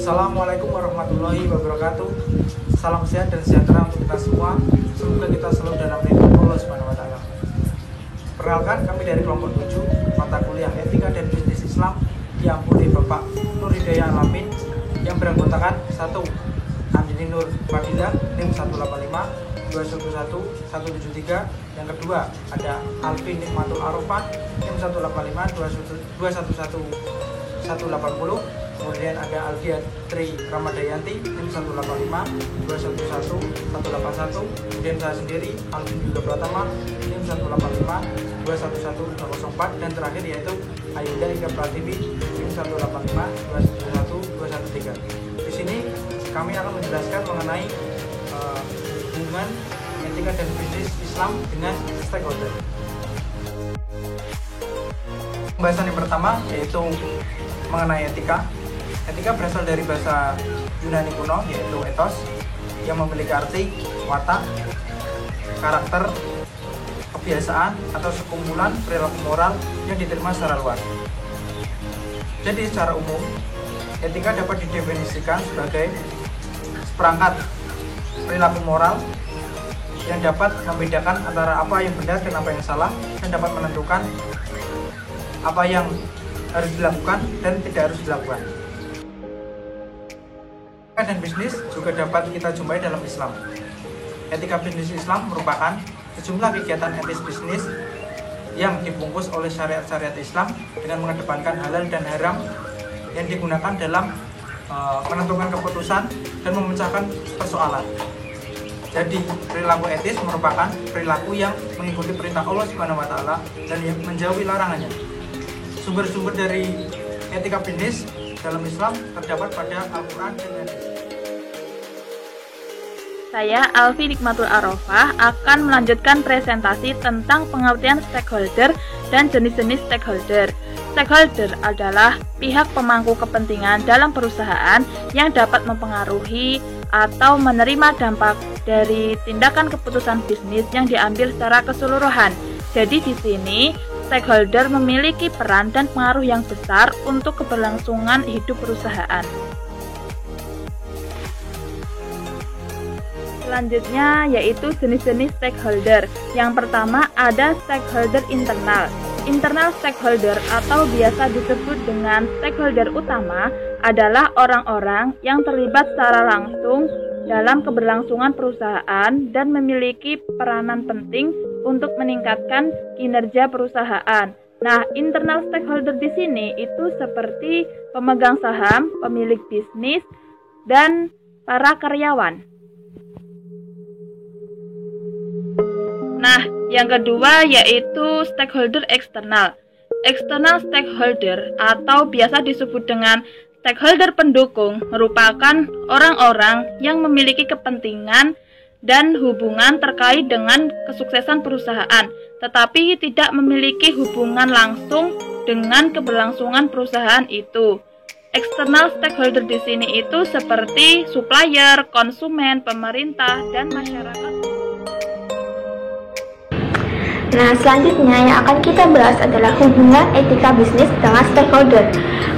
Assalamualaikum warahmatullahi wabarakatuh. Salam sehat dan sejahtera untuk kita semua. Semoga kita selalu dalam lindungan Allah Subhanahu wa taala. Perkenalkan, kami dari kelompok 7 mata kuliah Etika dan Bisnis Islam diampuni Bapak Nur Hidayah Alamin yang beranggotakan 1. Andini Nur Fadilah NIM 185 211 173. Yang kedua ada Alvin Nikmatul Arofah NIM 185 211 180. Kemudian ada Alfiatri Ramadayanti NIM 185 211 181. Kemudian saya sendiri Alvin Yuga Pratama NIM 185 211 204. Dan terakhir yaitu Ayunda Ika Pratiwi NIM 185 271 213. Di sini kami akan menjelaskan mengenai hubungan etika dan bisnis Islam dengan stakeholder. Pembahasan yang pertama yaitu mengenai etika. Etika berasal dari bahasa Yunani kuno yaitu ethos yang memiliki arti watak, karakter, kebiasaan atau sekumpulan perilaku moral yang diterima secara luas. Jadi secara umum, etika dapat didefinisikan sebagai seperangkat perilaku moral yang dapat membedakan antara apa yang benar dan apa yang salah, dan dapat menentukan apa yang harus dilakukan dan tidak harus dilakukan. Etika dan bisnis juga dapat kita jumpai dalam Islam. Etika bisnis Islam merupakan sejumlah kegiatan etis bisnis yang dibungkus oleh syariat-syariat Islam dengan mengedepankan halal dan haram yang digunakan dalam menentukan keputusan dan memecahkan persoalan. Jadi perilaku etis merupakan perilaku yang mengikuti perintah Allah Subhanahu wa taala dan yang menjauhi larangannya. Sumber-sumber dari etika bisnis dalam Islam terdapat pada Al-Quran dan Hadis. Saya Alfi Nikmatul Arofah akan melanjutkan presentasi tentang pengertian stakeholder dan jenis-jenis stakeholder. Stakeholder adalah pihak pemangku kepentingan dalam perusahaan yang dapat mempengaruhi atau menerima dampak dari tindakan keputusan bisnis yang diambil secara keseluruhan. Jadi di sini stakeholder memiliki peran dan pengaruh yang besar untuk keberlangsungan hidup perusahaan. Selanjutnya yaitu jenis-jenis stakeholder. Yang pertama ada stakeholder internal. Internal stakeholder atau biasa disebut dengan stakeholder utama adalah orang-orang yang terlibat secara langsung dalam keberlangsungan perusahaan dan memiliki peranan penting untuk meningkatkan kinerja perusahaan. Nah, internal stakeholder di sini itu seperti pemegang saham, pemilik bisnis, dan para karyawan. Nah, yang kedua yaitu stakeholder eksternal. External stakeholder atau biasa disebut dengan stakeholder pendukung merupakan orang-orang yang memiliki kepentingan dan hubungan terkait dengan kesuksesan perusahaan, tetapi tidak memiliki hubungan langsung dengan keberlangsungan perusahaan itu. External stakeholder di sini itu seperti supplier, konsumen, pemerintah, dan masyarakat. Nah, selanjutnya yang akan kita bahas adalah hubungan etika bisnis dengan stakeholder.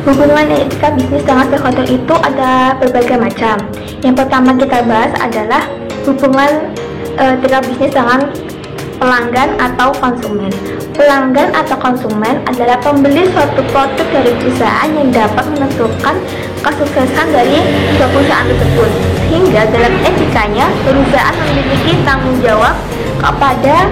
Hubungan etika bisnis dengan stakeholder itu ada berbagai macam. Yang pertama kita bahas adalah hubungan etika bisnis dengan pelanggan atau konsumen. Pelanggan atau konsumen adalah pembeli suatu produk dari perusahaan yang dapat menentukan kesuksesan dari perusahaan tersebut. Sehingga dalam etikanya, perusahaan memiliki tanggung jawab kepada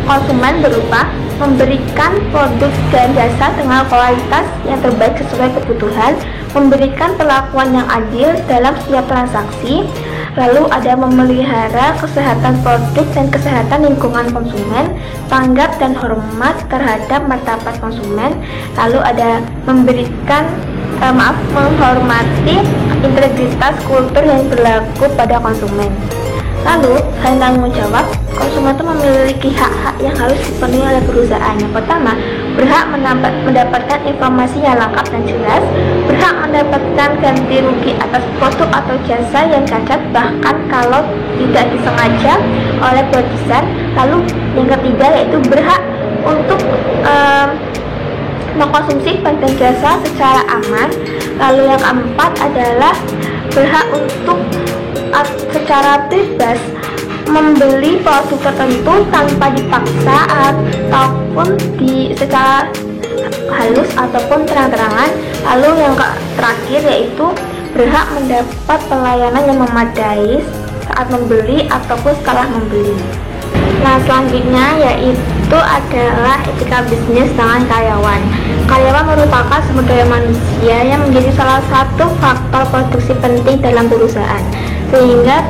konsumen berupa memberikan produk dan jasa dengan kualitas yang terbaik sesuai kebutuhan, memberikan perlakuan yang adil dalam setiap transaksi, lalu ada memelihara kesehatan produk dan kesehatan lingkungan konsumen, tanggap dan hormat terhadap martabat konsumen, lalu ada menghormati integritas kultur yang berlaku pada konsumen. Lalu, selain tanggung jawab, konsumen itu memiliki hak-hak yang harus dipenuhi oleh perusahaan. Yang pertama, berhak mendapatkan informasi yang lengkap dan jelas, berhak mendapatkan ganti rugi atas produk atau jasa yang cacat bahkan kalau tidak disengaja oleh produsen. Lalu yang ketiga yaitu berhak untuk mengkonsumsi barang dan jasa secara aman. Lalu yang keempat adalah berhak untuk secara bebas membeli produk tertentu tanpa dipaksa ataupun secara halus ataupun terang-terangan. Lalu yang terakhir yaitu berhak mendapat pelayanan yang memadai saat membeli ataupun setelah membeli. Nah, selanjutnya yaitu adalah etika bisnis dengan karyawan. Karyawan merupakan sumber daya manusia yang menjadi salah satu faktor produksi penting dalam perusahaan, sehingga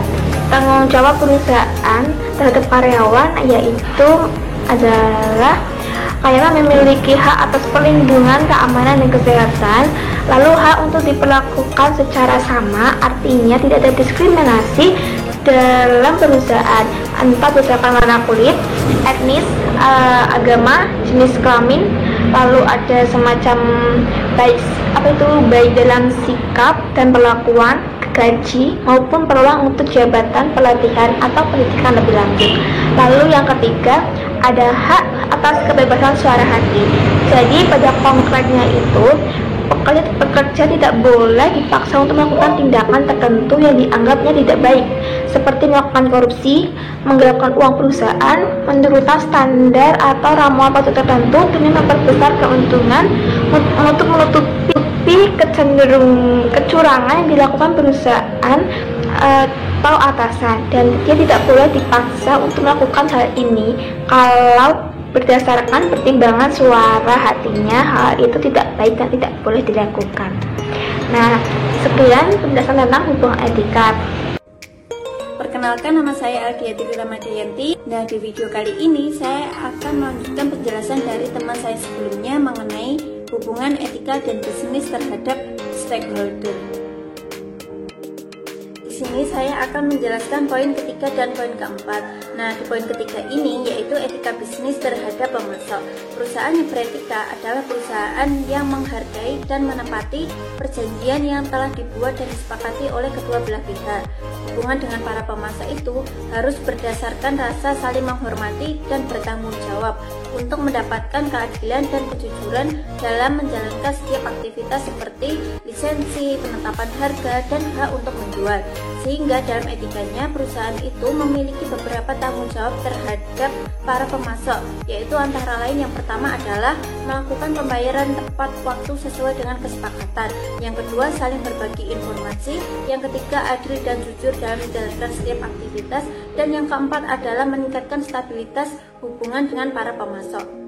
tanggung jawab perusahaan terhadap karyawan yaitu adalah karyawan memiliki hak atas perlindungan, keamanan, dan kesehatan. Lalu hak untuk diperlakukan secara sama, artinya tidak ada diskriminasi dalam perusahaan, entah berdasarkan warna kulit, etnis, agama, jenis kelamin. Lalu ada semacam baik dalam sikap dan perlakuan, gaji maupun peluang untuk jabatan, pelatihan atau pendidikan lebih lanjut. Lalu yang ketiga ada hak atas kebebasan suara hati. Jadi pada konkretnya itu pekerja tidak boleh dipaksa untuk melakukan tindakan tertentu yang dianggapnya tidak baik, seperti melakukan korupsi, menggelapkan uang perusahaan, menurunkan standar atau ramuan produk tertentu demi memperbesar keuntungan untuk menutupi kecurangan yang dilakukan perusahaan atau atasan. Dan dia tidak boleh dipaksa untuk melakukan hal ini kalau berdasarkan pertimbangan suara hatinya hal itu tidak baik dan tidak boleh dilakukan. Nah, sekian penjelasan tentang hubungan etika. Perkenalkan, nama saya Aldiati Ramadayanti. Nah, di video kali ini saya akan melanjutkan penjelasan dari teman saya sebelumnya mengenai hubungan etika dan bisnis terhadap stakeholder. Di sini saya akan menjelaskan poin ketiga dan poin keempat. Nah, di poin ketiga ini yaitu etika bisnis terhadap pemasok. Perusahaan yang beretika adalah perusahaan yang menghargai dan menepati perjanjian yang telah dibuat dan disepakati oleh kedua belah pihak. Hubungan dengan para pemasok itu harus berdasarkan rasa saling menghormati dan bertanggung jawab untuk mendapatkan keadilan dan kejujuran dalam menjalankan setiap aktivitas seperti lisensi, penetapan harga, dan hak untuk menjual. Sehingga dalam etikanya perusahaan itu memiliki beberapa tanggung jawab terhadap para pemasok, yaitu antara lain yang pertama adalah melakukan pembayaran tepat waktu sesuai dengan kesepakatan, yang kedua saling berbagi informasi, yang ketiga adil dan jujur dalam menjalankan setiap aktivitas, dan yang keempat adalah meningkatkan stabilitas hubungan dengan para pemasok.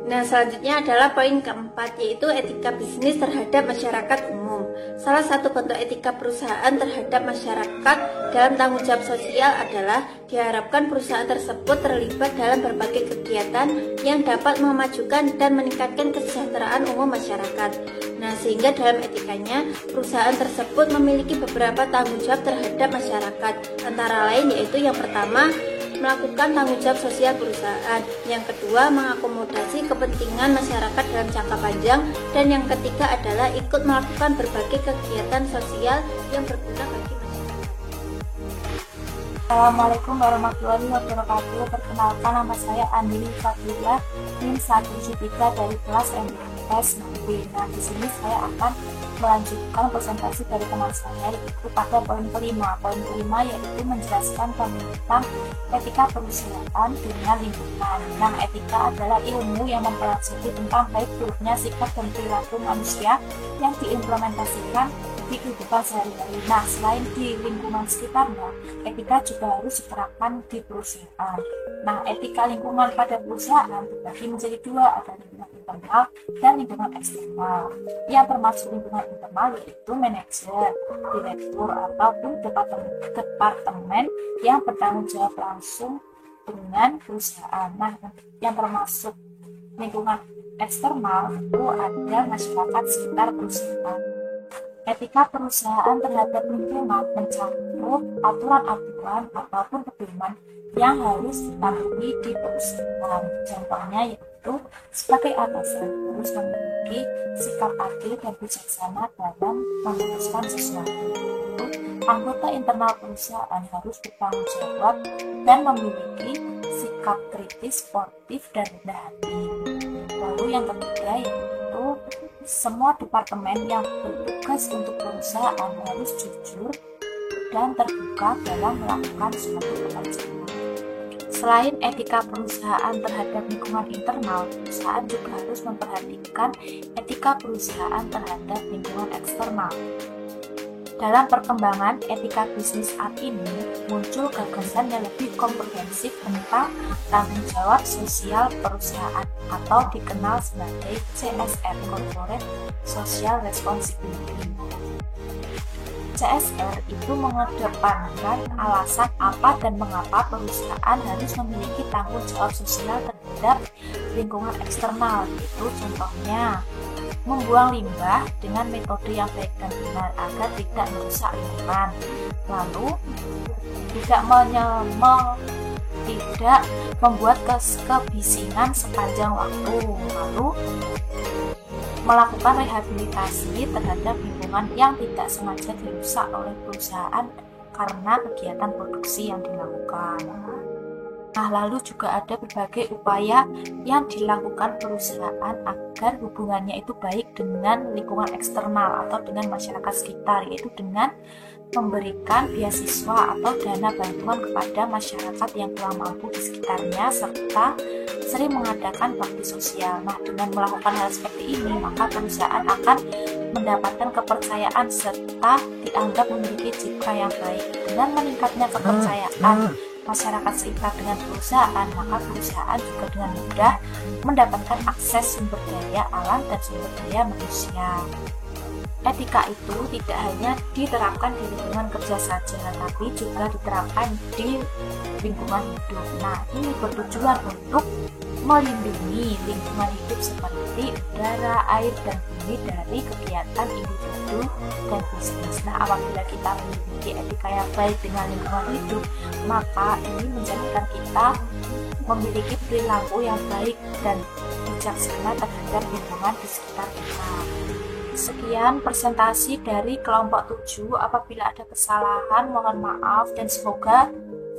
Nah, selanjutnya adalah poin keempat, yaitu etika bisnis terhadap masyarakat umum. Salah satu bentuk etika perusahaan terhadap masyarakat dalam tanggung jawab sosial adalah diharapkan perusahaan tersebut terlibat dalam berbagai kegiatan yang dapat memajukan dan meningkatkan kesejahteraan umum masyarakat. Nah, sehingga dalam etikanya perusahaan tersebut memiliki beberapa tanggung jawab terhadap masyarakat, antara lain yaitu yang pertama, melakukan tanggung jawab sosial perusahaan, yang kedua mengakomodasi kepentingan masyarakat dalam jangka panjang, dan yang ketiga adalah ikut melakukan berbagai kegiatan sosial yang berguna bagi masyarakat. Assalamualaikum warahmatullahi wabarakatuh. Perkenalkan, nama saya Andini Fadila, NIM 173 dari kelas MBS 6B. Nah, di sini saya akan melanjutkan presentasi dari teman saya yaitu pada poin kelima. Poin kelima yaitu menjelaskan tentang etika perusahaan dengan lingkungan. Nah, etika adalah ilmu yang mempelajari tentang baik buruknya sikap dan perilaku manusia yang diimplementasikan di kehidupan sehari-hari. Nah, selain di lingkungan sekitarnya, etika juga harus diterapkan di perusahaan. Nah, etika lingkungan pada perusahaan dibagi menjadi dua, ada lingkungan internal dan lingkungan eksternal. Yang termasuk lingkungan internal yaitu manajer, direktur, ataupun departemen yang bertanggung jawab langsung dengan perusahaan. Nah, yang termasuk lingkungan eksternal itu ada masyarakat sekitar perusahaan. Etika perusahaan terhadap lingkungan mencakup aturan-aturan ataupun pedoman yang harus dipatuhi di perusahaan. Contohnya yaitu itu sebagai atasan harus memiliki sikap adil dan bijaksana dalam memutuskan sesuatu. Anggota internal perusahaan harus bertanggung jawab dan memiliki sikap kritis, sportif, dan rendah hati. Lalu yang ketiga yaitu semua departemen yang bertugas untuk perusahaan harus jujur dan terbuka dalam melakukan suatu pekerjaan. Selain etika perusahaan terhadap lingkungan internal, perusahaan juga harus memperhatikan etika perusahaan terhadap lingkungan eksternal. Dalam perkembangan etika bisnis saat ini, muncul gagasan yang lebih komprehensif tentang tanggung jawab sosial perusahaan atau dikenal sebagai CSR (Corporate Social Responsibility). CSR itu mengedepankan alasan apa dan mengapa perusahaan harus memiliki tanggung jawab sosial terhadap lingkungan eksternal. Itu contohnya membuang limbah dengan metode yang baik dan benar agar tidak merusak lingkungan. Lalu tidak membuat kebisingan sepanjang waktu. Lalu melakukan rehabilitasi terhadap lingkungan yang tidak sengaja dirusak oleh perusahaan karena kegiatan produksi yang dilakukan. Nah, lalu juga ada berbagai upaya yang dilakukan perusahaan agar hubungannya itu baik dengan lingkungan eksternal atau dengan masyarakat sekitar, yaitu dengan memberikan beasiswa atau dana bantuan kepada masyarakat yang kurang mampu di sekitarnya, serta sering mengadakan bakti sosial. Nah, dengan melakukan hal seperti ini, maka perusahaan akan mendapatkan kepercayaan serta dianggap memiliki citra yang baik. Dengan meningkatnya kepercayaan masyarakat sekitar dengan perusahaan, maka perusahaan juga dengan mudah mendapatkan akses sumber daya alam dan sumber daya manusia. Etika itu tidak hanya diterapkan di lingkungan kerja saja, tapi juga diterapkan di lingkungan hidup. Nah, ini bertujuan untuk melindungi lingkungan hidup seperti udara, air, dan bumi dari kegiatan individu dan bisnis. Nah, apabila kita memiliki etika yang baik dengan lingkungan hidup, maka ini menjadikan kita memiliki perilaku yang baik dan bijaksana terhadap lingkungan di sekitar kita. Sekian presentasi dari kelompok 7. Apabila ada kesalahan, mohon maaf, dan semoga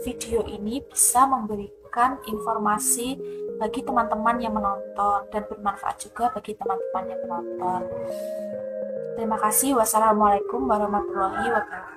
video ini bisa memberikan informasi bagi teman-teman yang menonton dan bermanfaat juga bagi teman-teman yang menonton. Terima kasih. Wassalamualaikum warahmatullahi wabarakatuh.